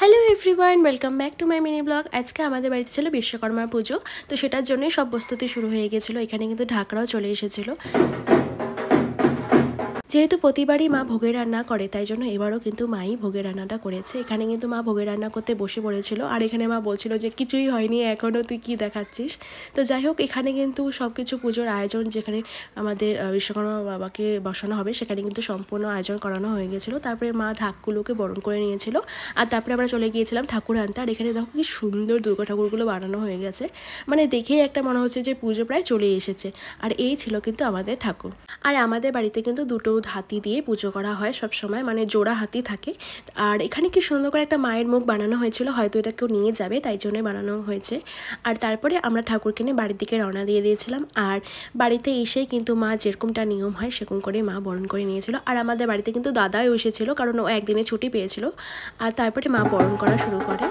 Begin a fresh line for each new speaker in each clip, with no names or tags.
Hello everyone, welcome back to my mini blog. আজকে আমাদের বাড়িতে ছিল বিশ্বকর্মা পুজো, তো সেটার জন্যই সব প্রস্তুতি শুরু হয়ে গেছিলো। এখানে কিন্তু ঢাকরাও চলে এসেছিলো। যেহেতু প্রতিবারই মা ভোগের রান্না করে, তাই জন্য এবারও কিন্তু মাই ভোগের রান্নাটা করেছে। এখানে কিন্তু মা ভোগের রান্না করতে বসে পড়েছিল, আর এখানে মা বলছিল যে কিছুই হয়নি এখনও, তুই কী দেখাচ্ছিস। তো যাই হোক, এখানে কিন্তু সব কিছু পুজোর আয়োজন, যেখানে আমাদের বিশ্বকর্মা বাবাকে বসানো হবে, সেখানে কিন্তু সম্পূর্ণ আয়োজন করানো হয়ে গেছিলো। তারপরে মা ঢাকগুলোকে বরণ করে নিয়েছিল, আর তারপরে আমরা চলে গিয়েছিলাম ঠাকুর আনতে। আর এখানে দেখো কি সুন্দর দুর্গা ঠাকুরগুলো বানানো হয়ে গেছে, মানে দেখেই একটা মনে হচ্ছে যে পুজো প্রায় চলে এসেছে। আর এই ছিল কিন্তু আমাদের ঠাকুর। আর আমাদের বাড়িতে কিন্তু দুটো হাতি দিয়ে পুজো করা হয় সব সময়, মানে জোড়া হাতি থাকে। আর এখানে কি সুন্দর করে একটা মায়ের মুখ বানানো হয়েছিল, হয়তো এটা কেউ নিয়ে যাবে তাই জন্যই বানানো হয়েছে। আর তারপরে আমরা ঠাকুরকে নিয়ে বাড়ির দিকে রওনা দিয়ে দিয়েছিলাম। আর বাড়িতে এসেই কিন্তু মা যেরকমটা নিয়ম হয় সেরকম করে মা বরণ করে নিয়েছিল। আর আমাদের বাড়িতে কিন্তু দাদাও এসেছিল, কারণ ও একদিনে ছুটি পেয়েছিল। আর তারপরে মা বরণ করা শুরু করে।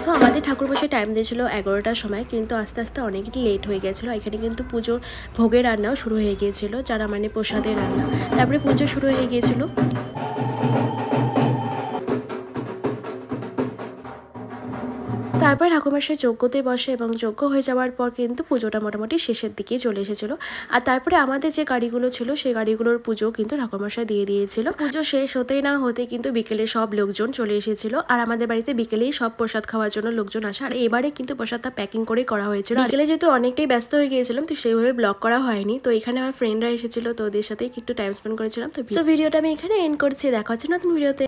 তো আমাদের ঠাকুর বসে টাইম দিয়েছিল 11টার সময়, কিন্তু আস্তে আস্তে অনেকটাই লেট হয়ে গেছিলো। এখানে কিন্তু পুজোর ভোগের রান্নাও শুরু হয়ে গিয়েছিলো, যারা মানে প্রসাদের রান্না। তারপরে পুজো শুরু হয়ে গিয়েছিলো। তারপর ঠাকুরমশাই যজ্ঞতে বসে, এবং যজ্ঞ হয়ে যাওয়ার পর কিন্তু পুজোটা মোটামুটি শেষের দিকে চলে এসেছিলো। আর তারপরে আমাদের যে গাড়িগুলো ছিল সেই গাড়িগুলোর পুজো কিন্তু ঠাকুরমশাই দিয়ে দিয়েছিল। পুজো শেষ হতেই না হতে কিন্তু বিকেলে সব লোকজন চলে এসেছিল। আর আমাদের বাড়িতে বিকেলেই সব প্রসাদ খাওয়ার জন্য লোকজন আসে। আর এবারে কিন্তু প্রসাদটা প্যাকিং করে করা হয়েছিল। বিকেলে যেহেতু অনেকটাই ব্যস্ত হয়ে গিয়েছিলাম, তো সেইভাবে ব্লগ করা হয়নি। তো এখানে আমার ফ্রেন্ডরা এসেছিল, তো ওদের সাথে একটু টাইম স্পেন্ড করেছিলাম। তো ভিডিওটা আমি এখানে এন্ড করছি। দেখা হচ্ছে নতুন ভিডিওতে।